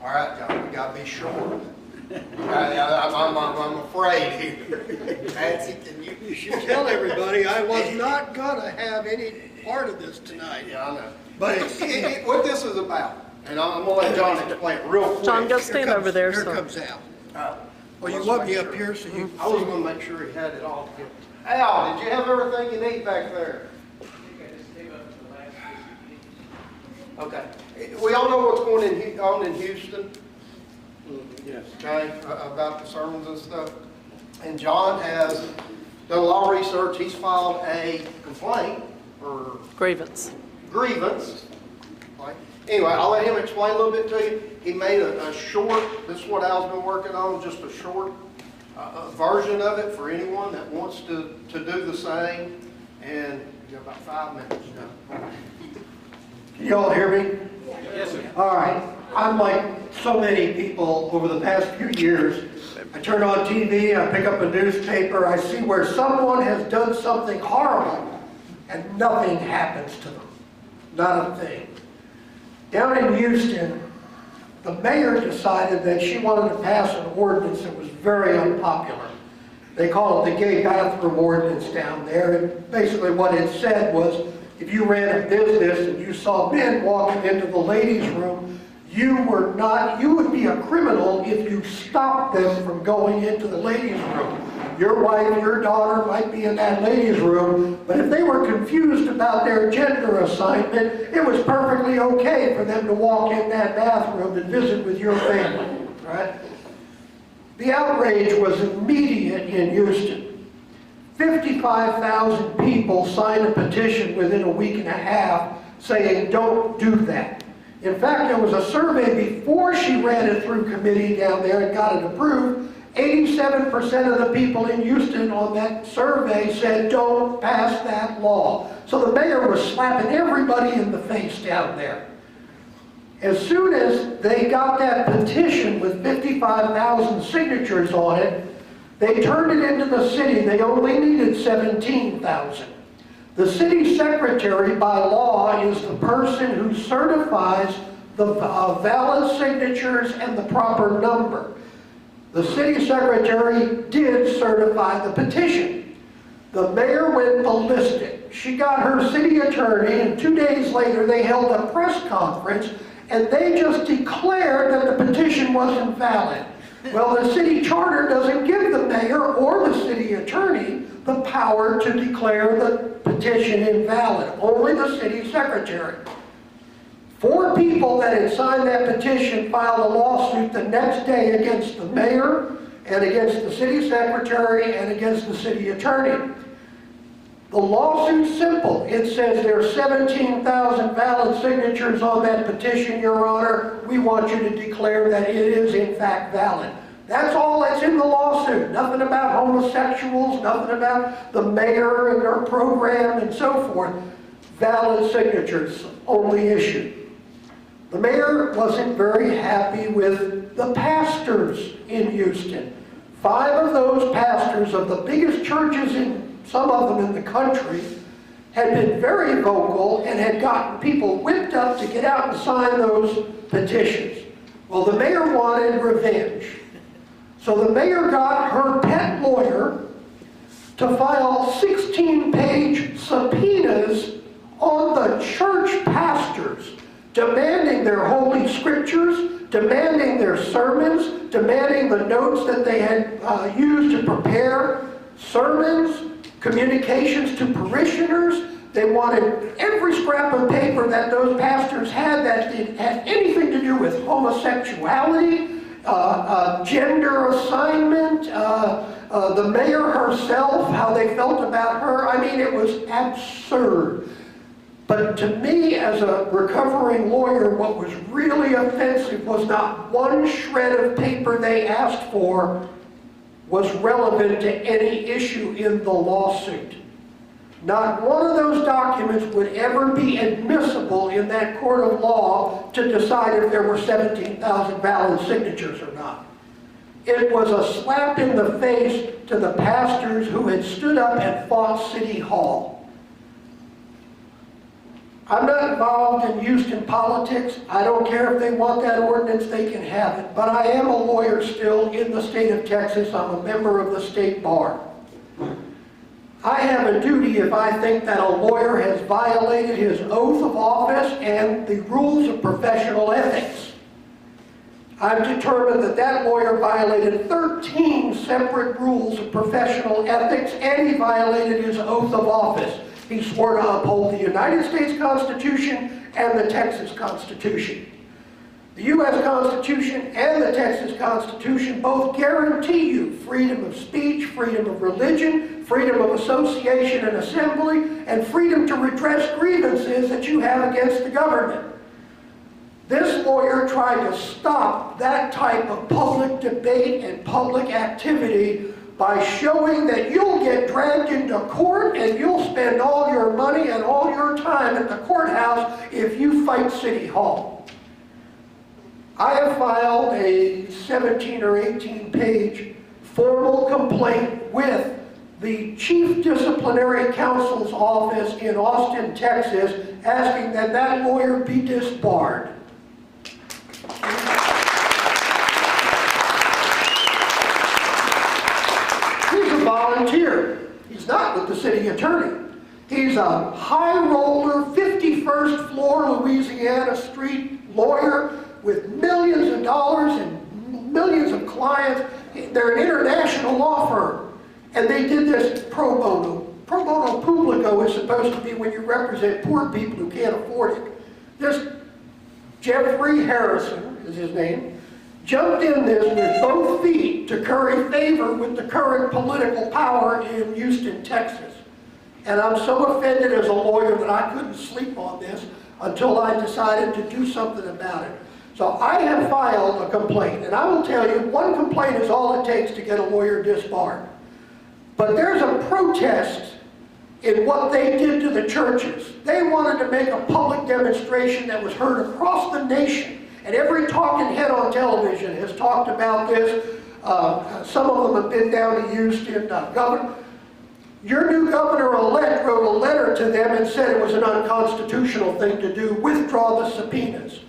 All right, John, you gotta be sure. I'm afraid here. Nancy, can you? You should tell everybody I was not gonna have any part of this tonight. Yeah, I know. But what this is about, and I'm gonna let John explain it real quick. John, go stand over there. Here So. comes Al. Well, you want me up here so you... I was gonna make sure he had it all together. Al, did you have everything you need back there? Okay. We all know what's going on in Houston. Yes. Okay, about the sermons and stuff. And John has done a lot of research. He's filed a complaint or Grievance. grievance. Right. Anyway, I'll let him explain a little bit to you. He made a short, this is what Al's been working on, just a short version of it for anyone that wants to do the same. And you got about 5 minutes now. Can you all hear me? Yes, sir. All right. I'm like so many people over the past few years. I turn on TV, I pick up a newspaper, I see where someone has done something horrible and nothing happens to them. Not a thing. Down in Houston, the mayor decided that she wanted to pass an ordinance that was very unpopular. They call it the gay bathroom ordinance down there. And basically what it said was, if you ran a business and you saw men walking into the ladies' room, you would be a criminal if you stopped them from going into the ladies' room. Your wife, your daughter might be in that ladies' room, but if they were confused about their gender assignment, it was perfectly okay for them to walk in that bathroom and visit with your family, right? The outrage was immediate in Houston. 55,000 people signed a petition within a week and a half saying, don't do that. In fact, there was a survey before she ran it through committee down there and got it approved. 87% of the people in Houston on that survey said, don't pass that law. So the mayor was slapping everybody in the face down there. As soon as they got that petition with 55,000 signatures on it, they turned it into the city. They only needed 17,000. The city secretary, by law, is the person who certifies the valid signatures and the proper number. The city secretary did certify the petition. The mayor went ballistic. She got her city attorney, and 2 days later they held a press conference, and they just declared that the petition was invalid. Well, the city charter doesn't give the mayor or the city attorney the power to declare the petition invalid. Only the city secretary. 4 people that had signed that petition filed a lawsuit the next day against the mayor and against the city secretary and against the city attorney. The lawsuit's simple. It says there are 17,000 valid signatures on that petition, Your Honor. We want you to declare that it is in fact valid. That's all that's in the lawsuit. Nothing about homosexuals, nothing about the mayor and her program and so forth. Valid signatures, only issue. The mayor wasn't very happy with the pastors in Houston. 5 of those pastors of the biggest churches in some of them in the country had been very vocal and had gotten people whipped up to get out and sign those petitions. Well, the mayor wanted revenge. So the mayor got her pet lawyer to file 16-page subpoenas on the church pastors, demanding their holy scriptures, demanding their sermons, demanding the notes that they had used to prepare sermons, communications to parishioners. They wanted every scrap of paper that those pastors had that had anything to do with homosexuality, gender assignment, the mayor herself, how they felt about her. I mean, it was absurd. But to me, as a recovering lawyer, what was really offensive was not one shred of paper they asked for was relevant to any issue in the lawsuit. Not one of those documents would ever be admissible in that court of law to decide if there were 17,000 valid signatures or not. It was a slap in the face to the pastors who had stood up and fought City Hall. I'm not involved in Houston politics. I don't care if they want that ordinance, they can have it. But I am a lawyer still in the state of Texas. I'm a member of the state bar. I have a duty if I think that a lawyer has violated his oath of office and the rules of professional ethics. I've determined that that lawyer violated 13 separate rules of professional ethics, and he violated his oath of office. He swore to uphold the United States Constitution and the Texas Constitution. The U.S. Constitution and the Texas Constitution both guarantee you freedom of speech, freedom of religion, freedom of association and assembly, and freedom to redress grievances that you have against the government. This lawyer tried to stop that type of public debate and public activity by showing that you'll get dragged into court and you'll spend all your money and all your time at the courthouse if you fight City Hall. I have filed a 17 or 18-page formal complaint with the Chief Disciplinary Counsel's office in Austin, Texas, asking that that lawyer be disbarred. He's a volunteer. He's not with the city attorney. He's a high roller, 51st floor Louisiana Street lawyer with millions of dollars and millions of clients. They're an international law firm, and they did this pro bono. Pro bono publico is supposed to be when you represent poor people who can't afford it. This Jeffrey Harrison is his name, jumped in this with both feet to curry favor with the current political power in Houston, Texas. And I'm so offended as a lawyer that I couldn't sleep on this until I decided to do something about it. So I have filed a complaint, and I will tell you, one complaint is all it takes to get a lawyer disbarred. But there's a protest in what they did to the churches. They wanted to make a public demonstration that was heard across the nation, and every talking head on television has talked about this. Some of them have been down to Houston. Your new governor-elect wrote a letter to them and said it was an unconstitutional thing to do, withdraw the subpoenas.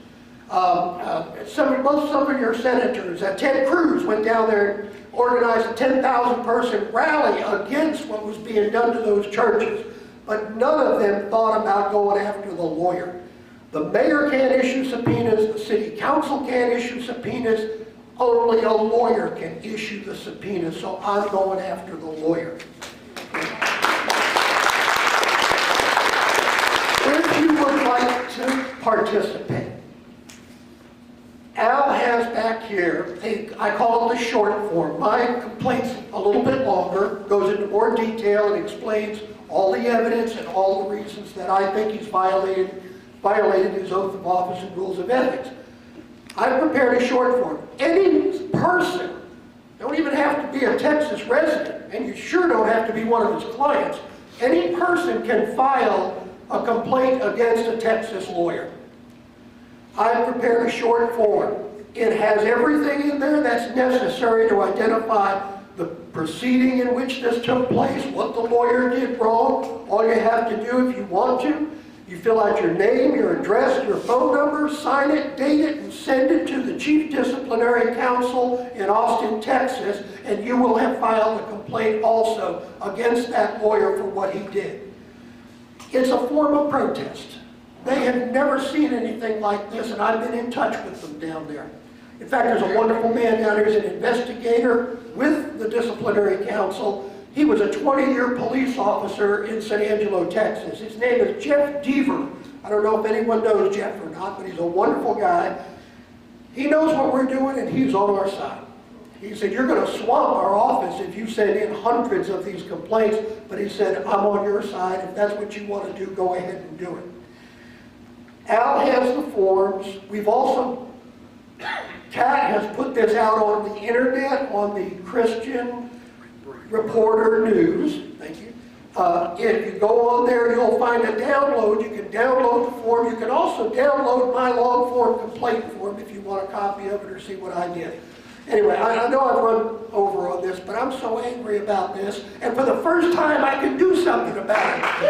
Some of your senators, Ted Cruz went down there and organized a 10,000-person rally against what was being done to those churches. But none of them thought about going after the lawyer. The mayor can't issue subpoenas, the city council can't issue subpoenas, only a lawyer can issue the subpoenas, so I'm going after the lawyer. If you would like to participate, Al has back here, I call it the short form. My complaint's a little bit longer, goes into more detail and explains all the evidence and all the reasons that I think he's violated his oath of office and rules of ethics. I've prepared a short form. Any person, don't even have to be a Texas resident, and you sure don't have to be one of his clients, any person can file a complaint against a Texas lawyer. I've prepared a short form. It has everything in there that's necessary to identify the proceeding in which this took place, what the lawyer did wrong. All you have to do if you want to, you fill out your name, your address, your phone number, sign it, date it, and send it to the Chief Disciplinary Counsel in Austin, Texas, and you will have filed a complaint also against that lawyer for what he did. It's a form of protest. They have never seen anything like this, and I've been in touch with them down there. In fact, there's a wonderful man down here who's an investigator with the Disciplinary Council. He was a 20-year police officer in San Angelo, Texas. His name is Jeff Deaver. I don't know if anyone knows Jeff or not, but he's a wonderful guy. He knows what we're doing, and he's on our side. He said, you're going to swamp our office if you send in hundreds of these complaints, but he said, I'm on your side. If that's what you want to do, go ahead and do it. Al has the forms. We've also, Kat has put this out on the internet, on the Christian Reporter News. Thank you. If you go on there, you'll find a download. You can download the form. You can also download my long form complaint form if you want a copy of it or see what I did. Anyway, I know I've run over on this, but I'm so angry about this, and for the first time I can do something about it.